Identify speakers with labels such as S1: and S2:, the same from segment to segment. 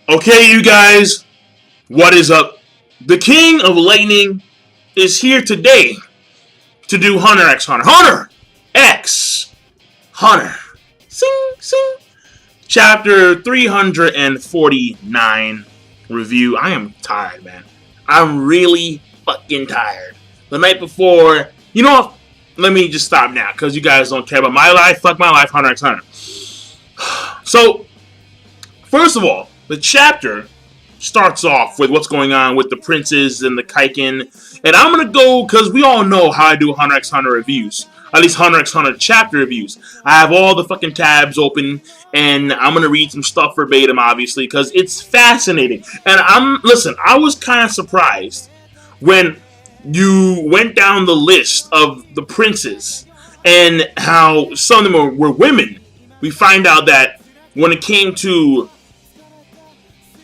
S1: Okay, you guys, what is up? The King of Lightning is here today to do Hunter x Hunter. Hunter x Hunter. Sing, sing. Chapter 349 review. I am tired, man. I'm really fucking tired. The night before, you know what? Let me just stop now, because you guys don't care about my life. Fuck my life, Hunter x Hunter. So, first of all, the chapter starts off with what's going on with the princes and the Kaiken. And I'm going to go, because we all know how I do Hunter x Hunter reviews. At least Hunter x Hunter chapter reviews. I have all the fucking tabs open, and I'm going to read some stuff verbatim, obviously, because it's fascinating. And listen, I was kind of surprised when you went down the list of the princes and how some of them were women. We find out that when it came to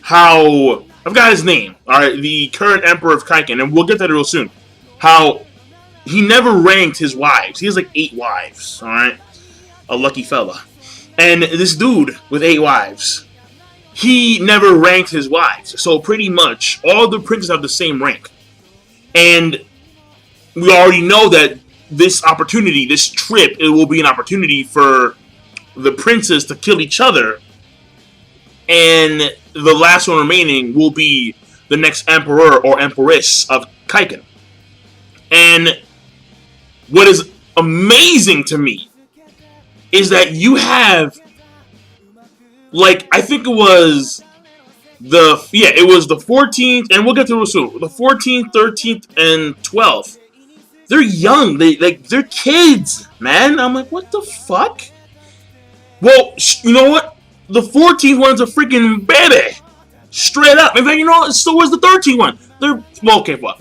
S1: how, I've got his name, alright, the current Emperor of Kaiken, and we'll get that real soon, how he never ranked his wives. He has like 8 wives, alright? A lucky fella. And this dude with 8 wives, he never ranked his wives. So pretty much, all the princes have the same rank. And we already know that this opportunity, this trip, it will be an opportunity for the princes to kill each other. And the last one remaining will be the next emperor or empress of Kaiken. And what is amazing to me is that you have, like, I think it was the 14th, and we'll get to it soon. The 14th, 13th, and 12th. They're young. They're kids, man. I'm like, what the fuck? Well, you know what? The 14th one's a freaking baby. Straight up. In fact, you know what? So was the 13th one.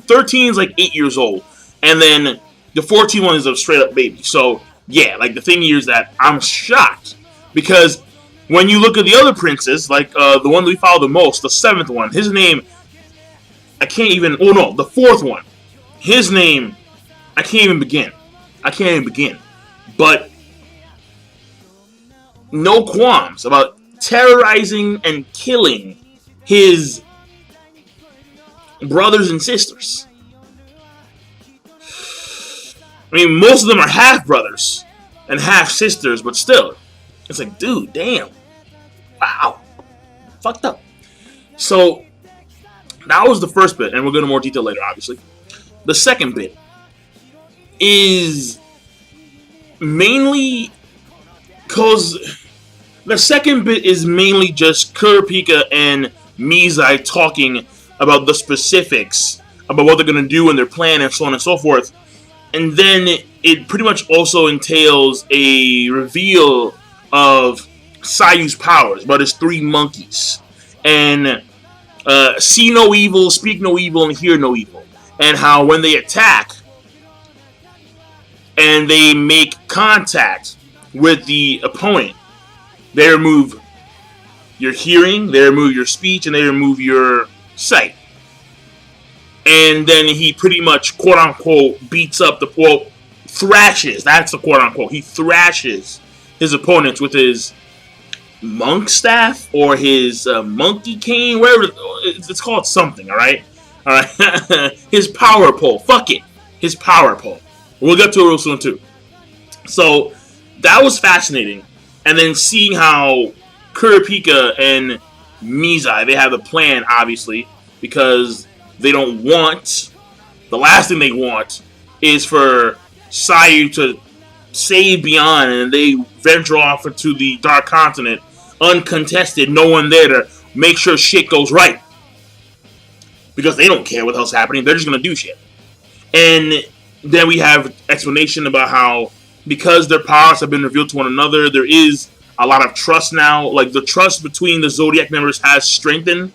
S1: 13 is like 8 years old. And then the 14th one is a straight up baby. So, yeah, like the thing here is that I'm shocked. Because when you look at the other princes, like the one that we follow the most, the 7th one, his name, the 4th one. His name, I can't even begin. But no qualms about terrorizing and killing his brothers and sisters. I mean, most of them are half brothers and half sisters, but still, it's like, dude, damn, wow, fucked up. So that was the first bit, and we'll go into more detail later, obviously. The second bit is mainly because the second bit is mainly just Kurapika and Mizai talking about the specifics, about what they're going to do and their plan and so on and so forth. And then it pretty much also entails a reveal of Sayu's powers, about his 3 monkeys. And see no evil, speak no evil, and hear no evil. And how when they attack and they make contact with the opponent, they remove your hearing, they remove your speech, and they remove your sight. And then he pretty much, quote-unquote, beats up thrashes, that's the quote-unquote, he thrashes his opponents with his monk staff, or his monkey cane, whatever, it's called something, alright? Alright, his power pole, fuck it, his power pole. We'll get to it real soon, too. So, that was fascinating. And then seeing how Kurapika and Mizai, they have a plan, obviously, because they don't want, the last thing they want is for Sayu to save Beyond, and they venture off into the Dark Continent, uncontested, no one there to make sure shit goes right. Because they don't care what the hell's happening, they're just going to do shit. And then we have explanation about how, because their powers have been revealed to one another, there is a lot of trust now. Like, the trust between the Zodiac members has strengthened.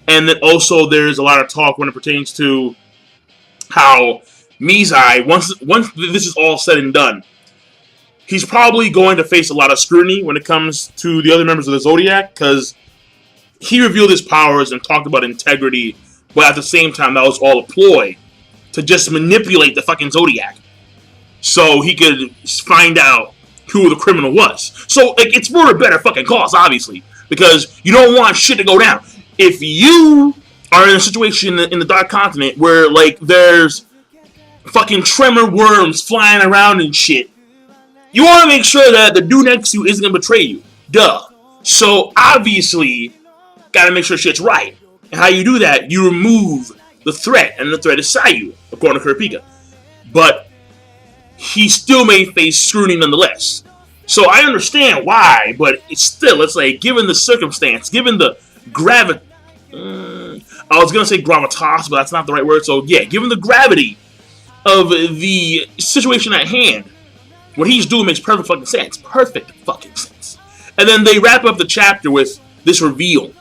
S1: And then also there's a lot of talk when it pertains to how Mizai, once this is all said and done, he's probably going to face a lot of scrutiny when it comes to the other members of the Zodiac, because he revealed his powers and talked about integrity, but at the same time, that was all a ploy to just manipulate the fucking Zodiac, so he could find out who the criminal was. So, like, it's for a better fucking cause, obviously. because you don't want shit to go down. If you are in a situation in the Dark Continent where, like, there's fucking tremor worms flying around and shit, you want to make sure that the dude next to you isn't going to betray you. Duh. So, obviously, got to make sure shit's right. And how you do that, you remove the threat, and the threat is Sayu, according to Kurapika. But he still may face scrutiny nonetheless. So I understand why, but it's like, given the circumstance, given the I was going to say gravitas, but that's not the right word. So yeah, given the gravity of the situation at hand, what he's doing makes perfect fucking sense. Perfect fucking sense. And then they wrap up the chapter with this reveal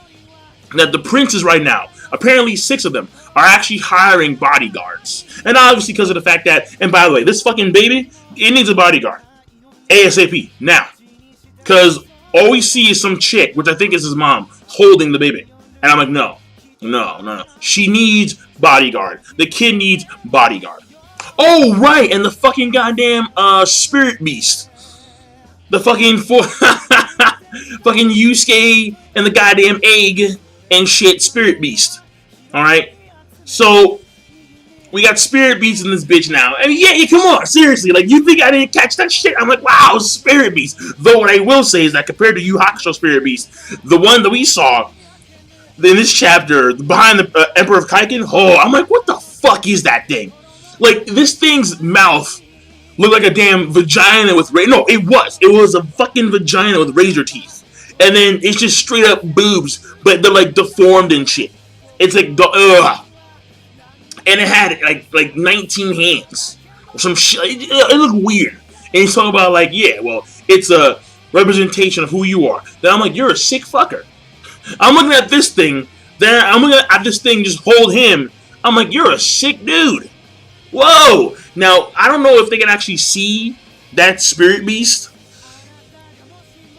S1: that the princes right now, apparently 6 of them, are actually hiring bodyguards. And obviously because of the fact that, and by the way, this fucking baby, it needs a bodyguard. ASAP. Now. Because all we see is some chick, which I think is his mom, holding the baby. And I'm like, no. She needs bodyguard. The kid needs bodyguard. Oh, right, and the fucking goddamn spirit beast. The fucking fucking Yusuke and the goddamn egg and shit spirit beast. Alright? So, we got spirit beast in this bitch now. I mean, yeah, come on, seriously. Like, you think I didn't catch that shit? I'm like, wow, spirit beast. Though what I will say is that compared to Yu Hakusho spirit beast, the one that we saw in this chapter, behind the Emperor of Kaiken, oh, I'm like, what the fuck is that thing? Like, this thing's mouth looked like a damn vagina with no, it was a fucking vagina with razor teeth. And then it's just straight up boobs, but they're like deformed and shit. It's like, ugh. And it had like 19 hands or some shit. It looked weird. And he's talking about like, yeah, well, it's a representation of who you are. Then I'm like, you're a sick fucker. I'm looking at this thing. Then I'm looking at this thing just hold him. I'm like, you're a sick dude. Whoa. Now, I don't know if they can actually see that spirit beast.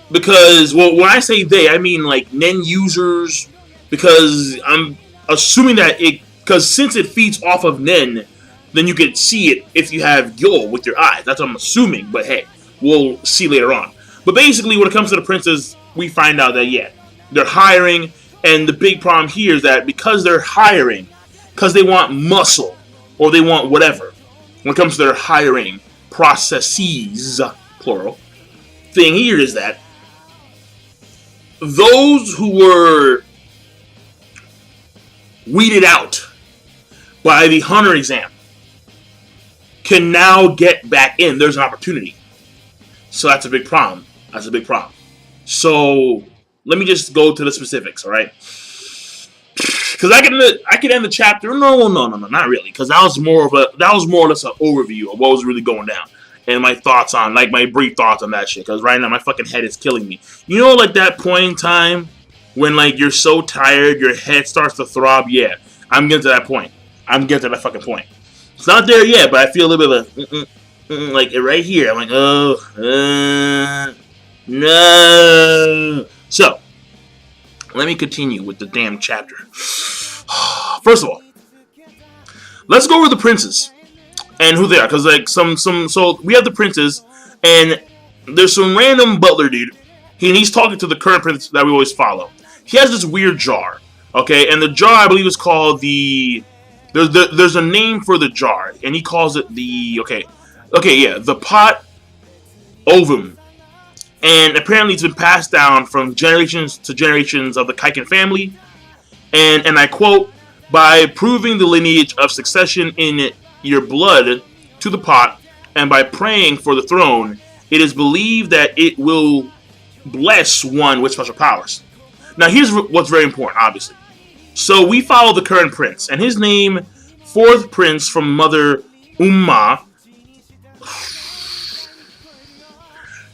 S1: Because, well, when I say they, I mean like Nen users. Because I'm assuming that because since it feeds off of Nen, then you can see it if you have Gyo with your eyes. That's what I'm assuming. But hey, we'll see later on. But basically, when it comes to the princes, we find out that, yeah, they're hiring. And the big problem here is that because they're hiring, because they want muscle, or they want whatever, when it comes to their hiring processes, plural, thing here is that those who were weeded out by the hunter exam can now get back in. There's an opportunity. So that's a big problem. So let me just go to the specifics, alright? Because I could end the chapter. No, not really. Because that was more or less an overview of what was really going down. And my thoughts on, like, my brief thoughts on that shit. Because right now, my fucking head is killing me. You know, like, that point in time when, like, you're so tired, your head starts to throb? Yeah, I'm getting to that point. I'm getting to that fucking point. It's not there yet, but I feel a little bit of, like, right here. I'm like, oh, no. So, let me continue with the damn chapter. First of all, let's go over the princes and who they are, because like so we have the princes, and there's some random butler dude. He's talking to the current prince that we always follow. He has this weird jar, okay, and the jar I believe is called the. There's a name for the jar, and he calls it the the pot ovum. And apparently it's been passed down from generations to generations of the Kaiken family. And I quote, by proving the lineage of succession in your blood to the pot, and by praying for the throne, it is believed that it will bless one with special powers. Now here's what's very important, obviously. So we follow the current prince, and his name, 4th prince from Mother Umma.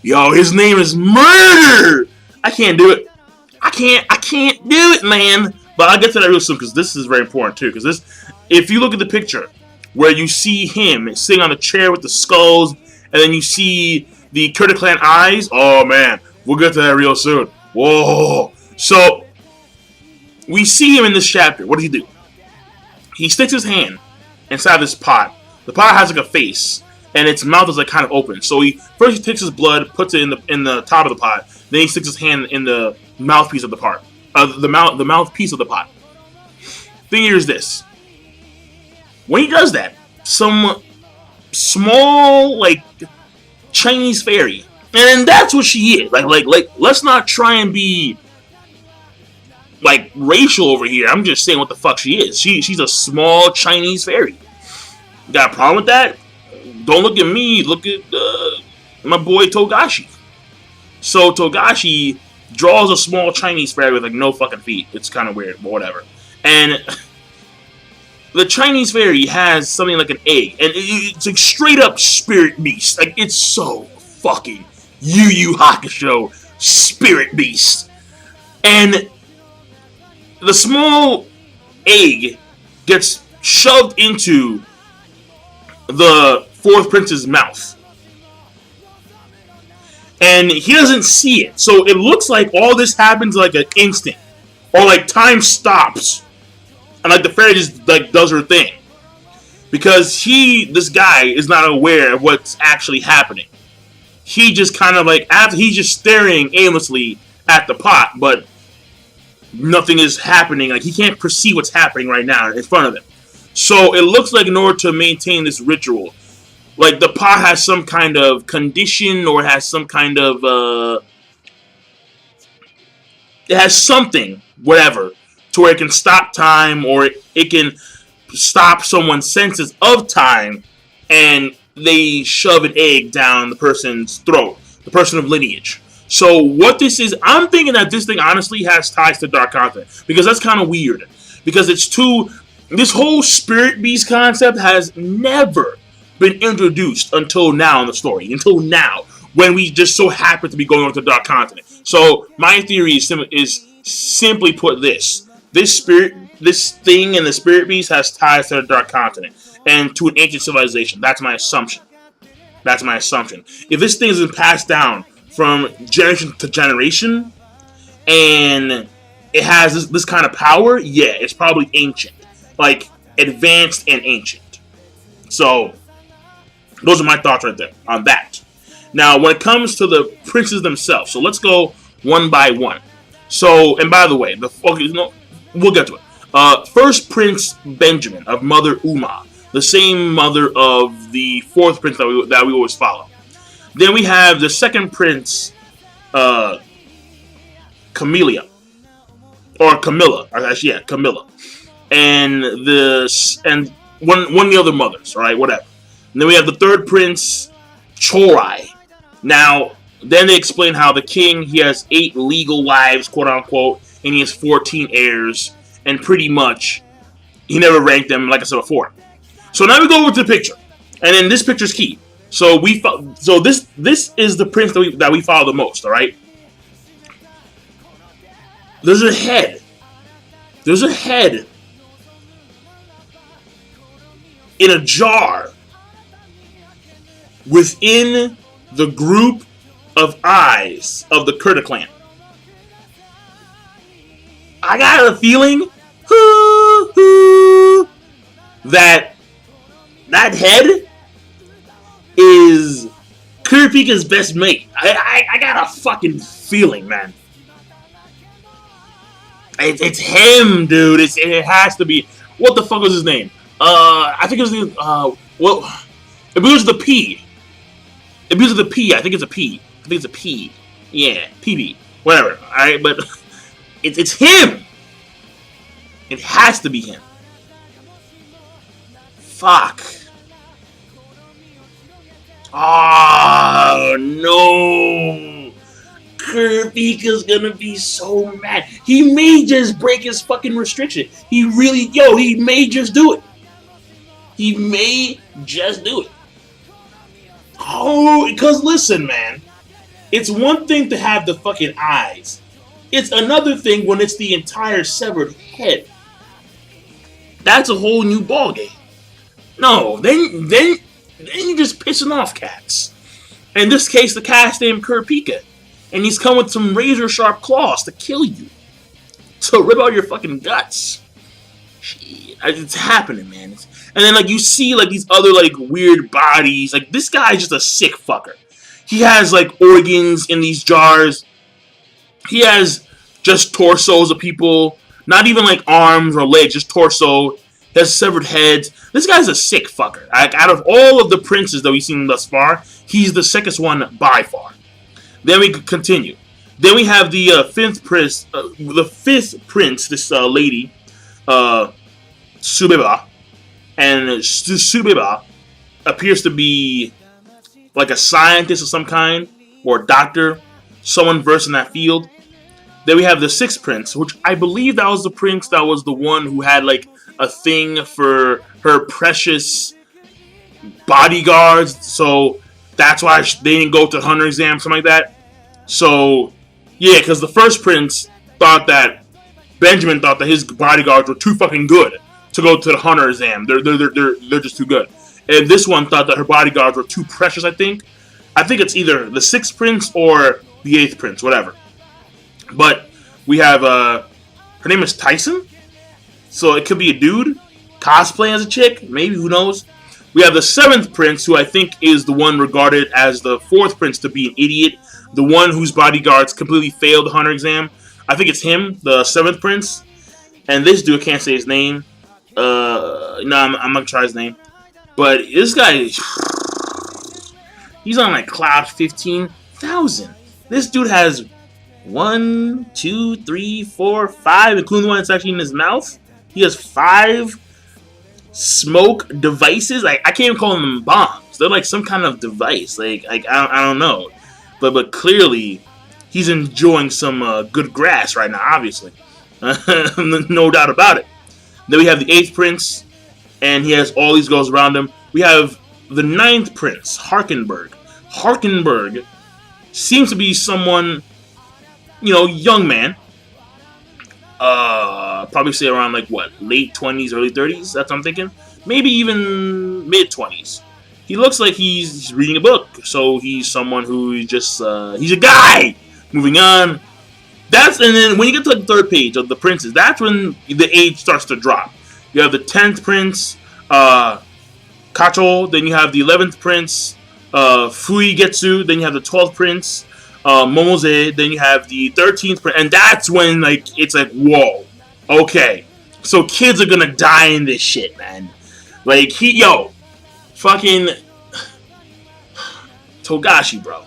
S1: Yo, his name is Murder! I can't do it. I can't do it, man. But I'll get to that real soon, because this is very important, too. Because this, if you look at the picture, where you see him sitting on the chair with the skulls, and then you see the Kurta Clan eyes, oh, man. We'll get to that real soon. Whoa. So, we see him in this chapter. What does he do? He sticks his hand inside this pot. The pot has like a face, and its mouth is like kind of open. So he takes his blood, puts it in the top of the pot. Then he sticks his hand in the mouthpiece of the pot. The mouthpiece of the pot. Thing here is this: when he does that, some small like Chinese fairy, and that's what she is. Like, let's not try and be like racial over here. I'm just saying what the fuck she is. She's a small Chinese fairy. Got a problem with that? Don't look at me. Look at my boy Togashi. So Togashi draws a small Chinese fairy with like no fucking feet. It's kind of weird, but whatever. And the Chinese fairy has something like an egg, and it's like straight up spirit beast. Like, it's so fucking Yu Yu Hakusho spirit beast. And the small egg gets shoved into the fourth prince's mouth. And he doesn't see it. So it looks like all this happens like an instant. Or like time stops. And like the fairy just like does her thing. Because this guy is not aware of what's actually happening. He just kind of like, he's just staring aimlessly at the pot, but nothing is happening. Like, he can't perceive what's happening right now in front of him. So it looks like in order to maintain this ritual, like the pot has some kind of condition, or has some kind of it has something, whatever, to where it can stop time, or it can stop someone's senses of time, and they shove an egg down the person's throat, the person of lineage. So what this is, I'm thinking that this thing honestly has ties to Dark Continent, because that's kind of weird, because this whole spirit beast concept has never been introduced until now in the story, until now, when we just so happen to be going on to Dark Continent. So my theory is simply put this thing in the spirit beast has ties to the Dark Continent and to an ancient civilization. That's my assumption. If this thing has been passed down from generation to generation, and it has this kind of power, yeah, it's probably ancient. Like, advanced and ancient. So, those are my thoughts right there on that. Now, when it comes to the princes themselves, so let's go one by one. So, and by the way, we'll get to it. First Prince Benjamin of Mother Uma, the same mother of the fourth prince that we always follow. Then we have the second prince, Camilla. Camilla. And one of the other mothers, alright, whatever. And then we have the third prince, Chorai. Now, then they explain how the king, he has 8 legal wives, quote unquote, and he has 14 heirs, and pretty much, he never ranked them, like I said before. So now we go over to the picture, and then this picture's key. So this is the prince that we follow the most, alright? There's a head in a jar within the group of eyes of the Kurta clan. I got a feeling that head is Kurapika's best mate. I got a fucking feeling, man. It's him, dude. It has to be. What the fuck was his name? I think it was it begins with a P. It begins with a P. I think it's a P. I think it's a P. Yeah, PB. Whatever. Alright, but it's him. It has to be him. Fuck. Oh, no. Kurapika's gonna be so mad. He may just break his fucking restriction. He may just do it. He may just do it. Oh, because listen, man. It's one thing to have the fucking eyes. It's another thing when it's the entire severed head. That's a whole new ballgame. No, then you're just pissing off cats. In this case, the cat's named Kurapika. And he's come with some razor-sharp claws to kill you. To rip out your fucking guts. Shit, it's happening, man. And then, like, you see, like, these other, like, weird bodies. Like, this guy's just a sick fucker. He has, like, organs in these jars. He has just torsos of people, not even like arms or legs, just torso. He has severed heads. This guy's a sick fucker. Like, out of all of the princes that we've seen thus far, he's the sickest one by far. Then we continue. Then we have the fifth prince. This lady, Subeba, and Subeba appears to be like a scientist of some kind, or a doctor, someone versed in that field. Then we have the sixth prince, which I believe that was the prince that was the one who had like a thing for her precious bodyguards. So that's why they didn't go to the hunter exam, something like that. So yeah, because the first prince thought that Benjamin thought that his bodyguards were too fucking good to go to the hunter exam. They're just too good. And this one thought that her bodyguards were too precious. I think it's either the sixth prince or the eighth prince, whatever. But we have her name is Tyson, so it could be a dude cosplay as a chick, maybe, who knows. We have the seventh prince, who I think is the one regarded as the fourth prince to be an idiot, the one whose bodyguards completely failed the hunter exam. I think it's him, the seventh prince. And this dude, I can't say his name. No, I'm not gonna try his name. But this guy, he's on like cloud 15,000. This dude has 1, 2, 3, 4, 5, including the one that's actually in his mouth. He has 5 smoke devices. Like, I can't even call them bombs. They're like some kind of device. Like I don't know. But clearly, he's enjoying some good grass right now, obviously. No doubt about it. Then we have the 8th prince, and he has all these girls around him. We have the 9th prince, Harkenberg. Harkenberg seems to be someone, young man. Probably say around like what, late 20s, early 30s. That's what I'm thinking. Maybe even mid 20s. He looks like he's reading a book, so he's someone who just he's a guy. Moving on. And then when you get to the third page of the princes, that's when the age starts to drop. You have the 10th prince, Kacho. Then you have the 11th prince, Fuigetsu. Then you have the 12th prince, Momose. Then you have the 13th prince, and that's when it's like, whoa, okay, so kids are gonna die in this shit, man. Like fucking Togashi, bro.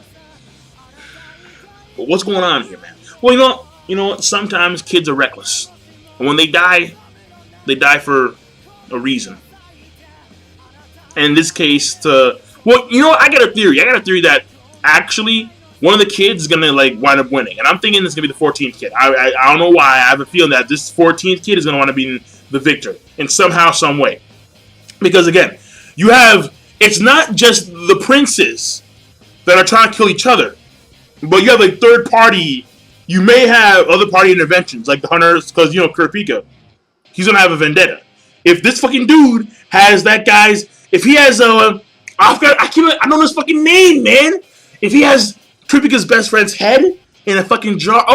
S1: But what's going on here, man? Well, you know what? Sometimes kids are reckless, and when they die for a reason. And in this case, I got a theory. That actually one of the kids is gonna wind up winning, and I'm thinking it's gonna be the 14th kid. I don't know why. I have a feeling that this 14th kid is gonna want to be the victor in somehow, some way. Because again, it's not just the princes that are trying to kill each other, but you have third party. You may have other party interventions, like the hunters, because Kurapika, he's gonna have a vendetta. If this fucking dude has if he has I don't know his fucking name, man. If he has Kurapika's best friend's head in a fucking jar,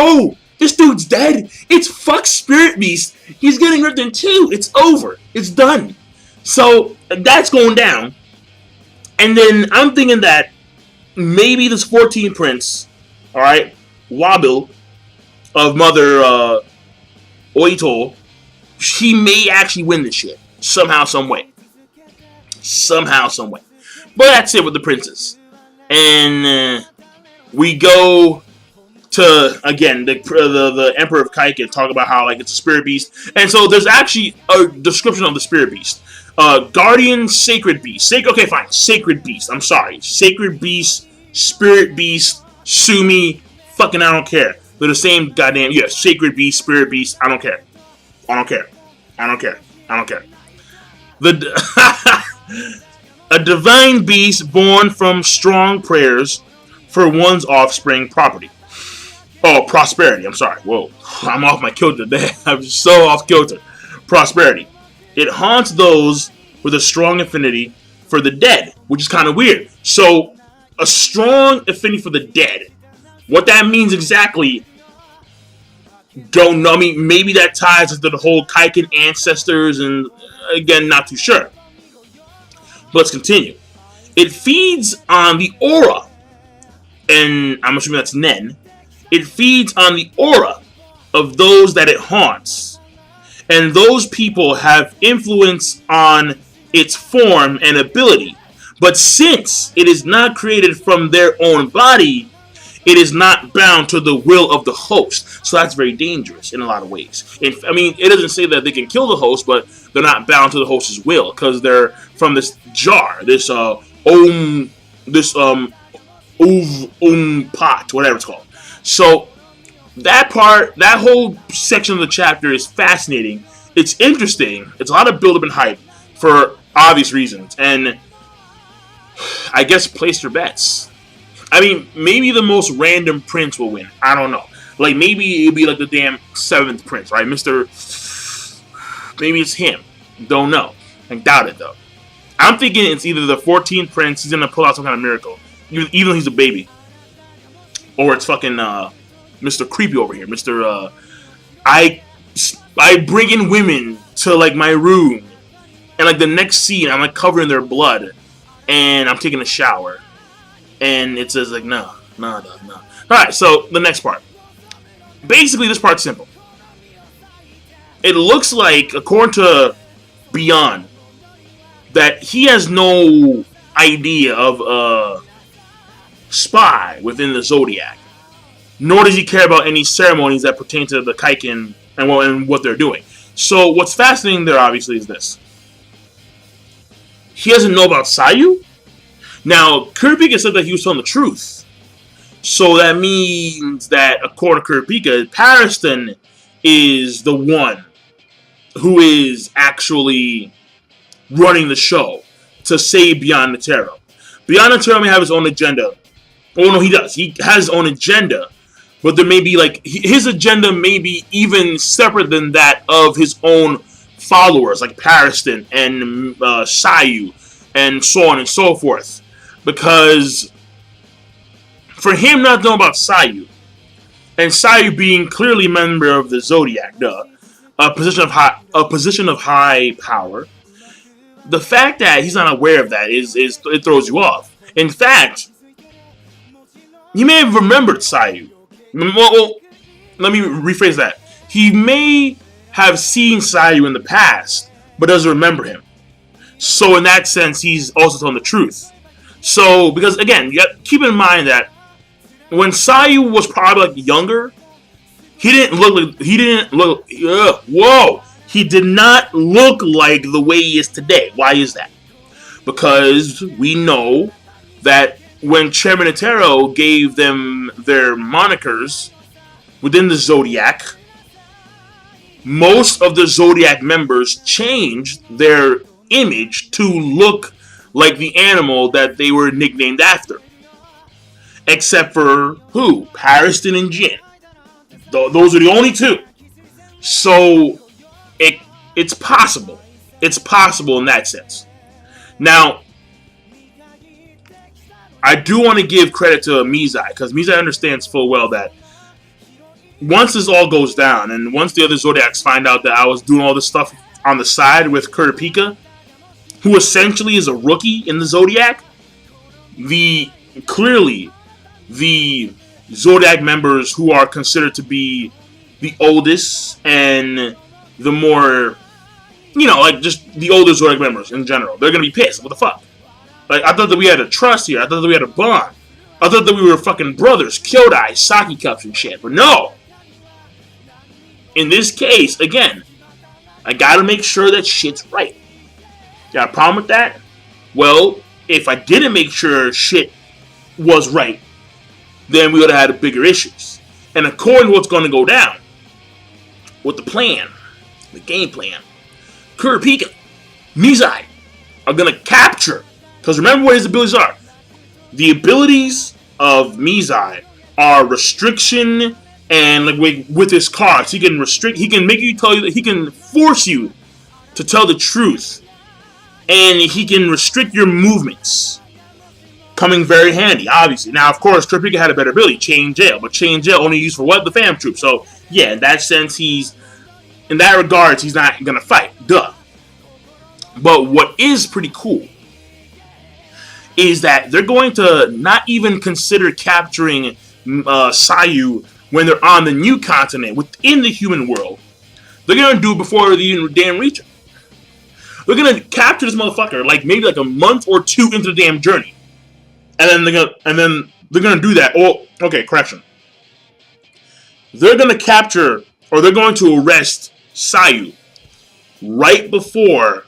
S1: this dude's dead. It's fuck Spirit Beast. He's getting ripped in two. It's over. It's done. So that's going down. And then I'm thinking that maybe this 14th prince, alright, Wabil, of Mother Oito, she may actually win this shit. Somehow, some way. But that's it with the princes. And we go to, again, the Emperor of Kaika and talk about how it's a spirit beast. And so there's actually a description of the spirit beast. Guardian, sacred beast. Okay, fine. Sacred beast. I'm sorry. Sacred beast, spirit beast, Sumi, fucking I don't care. They're the same goddamn, sacred beast, spirit beast, I don't care. A divine beast born from strong prayers for one's offspring prosperity. I'm sorry. Whoa. I'm off my kilter there. I'm so off kilter. Prosperity. It haunts those with a strong affinity for the dead, which is kind of weird. So, a strong affinity for the dead. What that means exactly, don't know. I mean, maybe that ties into the whole Kaiken ancestors, and again, not too sure. But let's continue. It feeds on the aura, and I'm assuming that's Nen. It feeds on the aura of those that it haunts. And those people have influence on its form and ability. But since it is not created from their own body, it is not bound to the will of the host. So that's very dangerous in a lot of ways. I mean, it doesn't say that they can kill the host, but they're not bound to the host's will because they're from this jar, this pot, whatever it's called. So that part, that whole section of the chapter is fascinating. It's interesting. It's a lot of build-up and hype for obvious reasons. And I guess place your bets. I mean, maybe the most random prince will win. I don't know. Like, maybe it'll be like the damn 7th prince, right? Maybe it's him. Don't know. I doubt it, though. I'm thinking it's either the 14th prince, he's gonna pull out some kind of miracle. Even though he's a baby. Or it's fucking, Mr. Creepy over here. I bring in women to, like, my room. And, like, the next scene, I'm, like, covering their blood. And I'm taking a shower. And it says, like, no. Alright, so, the next part. Basically, this part's simple. It looks like, according to Beyond, that he has no idea of a spy within the Zodiac. Nor does he care about any ceremonies that pertain to the Kaiken and what they're doing. So, what's fascinating there, obviously, is this. He doesn't know about Sayu. Now, Kurapika said that he was telling the truth. So that means that, according to Kurapika, Pariston is the one who is actually running the show to save Beyond Netero. Beyond Netero may have his own agenda. Oh, no, he does. He has his own agenda. But there may be, like, his agenda may be even separate than that of his own followers, like Pariston and Sayu, and so on and so forth. Because for him not knowing about Sayu, and Sayu being clearly a member of the Zodiac, a position of high power, the fact that he's not aware of that it throws you off. In fact, he may have remembered Sayu. Well, let me rephrase that. He may have seen Sayu in the past, but doesn't remember him. So in that sense, he's also telling the truth. So, because again, you keep in mind that when Sayu was probably like younger, he did not look like the way he is today. Why is that? Because we know that when Chairman Netero gave them their monikers within the Zodiac, most of the Zodiac members changed their image to look like the animal that they were nicknamed after. Except for who? Pariston and Jin. Those are the only two. So, it's possible. It's possible in that sense. Now, I do want to give credit to Mizai, because Mizai understands full well that once this all goes down, and once the other Zodiacs find out that I was doing all this stuff on the side with Kurapika, who essentially is a rookie in the Zodiac, clearly the Zodiac members who are considered to be the oldest and the more, like just the older Zodiac members in general, they're going to be pissed. What the fuck? Like, I thought that we had a trust here. I thought that we had a bond. I thought that we were fucking brothers, Kyodai, Saki cups and shit. But no! In this case, again, I gotta make sure that shit's right. Got a problem with that? Well, if I didn't make sure shit was right, then we would have had bigger issues. And according to what's going to go down, with the plan, the game plan, Kurapika, Mizai are going to capture. Because remember what his abilities are. The abilities of Mizai are restriction and like with his cards, he can restrict. He can make you tell you that he can force you to tell the truth, and he can restrict your movements. Coming very handy, obviously. Now, of course, Kurapika had a better ability, Chain Jail, but Chain Jail only used for what? The fam troop. So yeah, in that sense, in that regards, he's not gonna fight. Duh. But what is pretty cool is that they're going to not even consider capturing Sayu when they're on the new continent within the human world, they're gonna do it before they even damn reach it. They're gonna capture this motherfucker like maybe like a month or two into the damn journey, and then they're gonna do that. Oh, okay, correction. They're gonna capture or they're going to arrest Sayu right before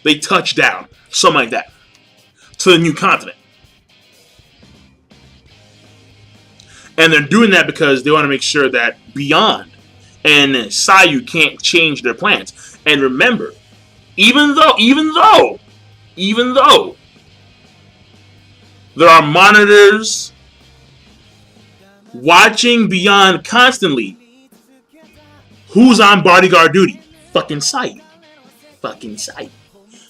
S1: they touch down, something like that, to the new continent. And they're doing that because they want to make sure that Beyond and Sayu can't change their plans. And remember, even though there are monitors watching Beyond constantly, who's on bodyguard duty? Fucking Sayu. Fucking Sayu.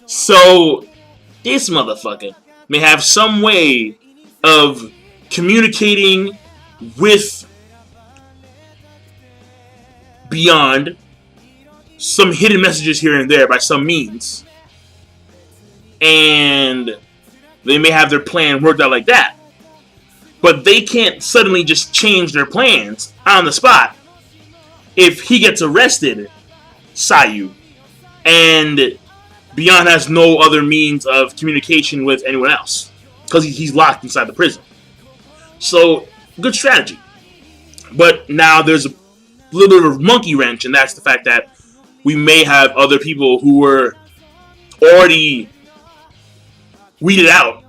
S1: So, this motherfucker may have some way of communicating with Beyond, some hidden messages here and there by some means, and they may have their plan worked out like that, but they can't suddenly just change their plans on the spot if he gets arrested, Sayu, and Beyond has no other means of communication with anyone else because he's locked inside the prison. So, good strategy. But now there's a little bit of monkey wrench, and that's the fact that we may have other people who were already weeded out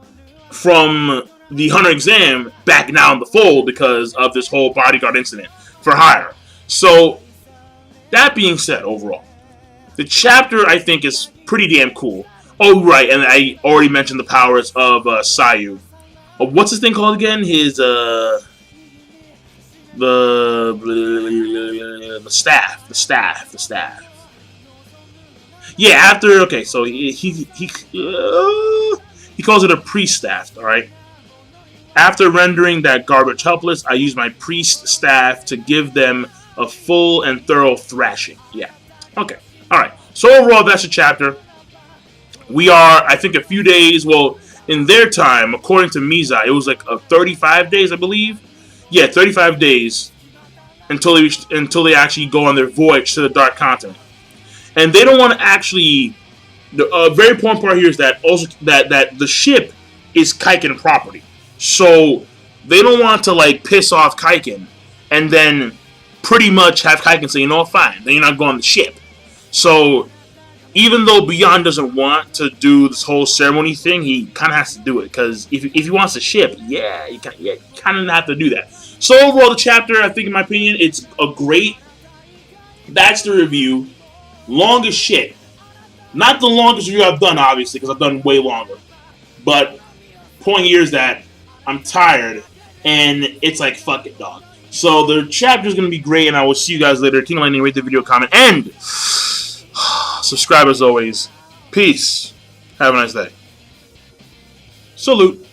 S1: from the Hunter exam back now in the fold because of this whole bodyguard incident for hire. So, that being said, overall, the chapter I think is pretty damn cool. Oh, right, and I already mentioned the powers of Sayu. What's his thing called again? His, the staff. Yeah, after, okay, so he calls it a priest staff, alright? After rendering that garbage helpless, I use my priest staff to give them a full and thorough thrashing. Yeah, okay, alright. So overall, that's the chapter. We are, I think, a few days, well, in their time, according to Miza, it was like 35 days, I believe. Yeah, 35 days until they actually go on their voyage to the Dark Continent. And they don't want to actually. The very important part here is that also that the ship is Kaiken property, so they don't want to like piss off Kaiken and then pretty much have Kaiken say, you know, fine, then you're not going on the ship. So even though Beyond doesn't want to do this whole ceremony thing, he kind of has to do it because if he wants the ship, yeah, you kind of have to do that. So overall, the chapter, I think, in my opinion, it's a great. That's the review. Long as shit. Not the longest review I've done, obviously, because I've done way longer. But point here is that I'm tired, and it's like, fuck it, dog. So the chapter is going to be great, and I will see you guys later. King Lightning, rate the video, comment, and subscribe as always. Peace. Have a nice day. Salute.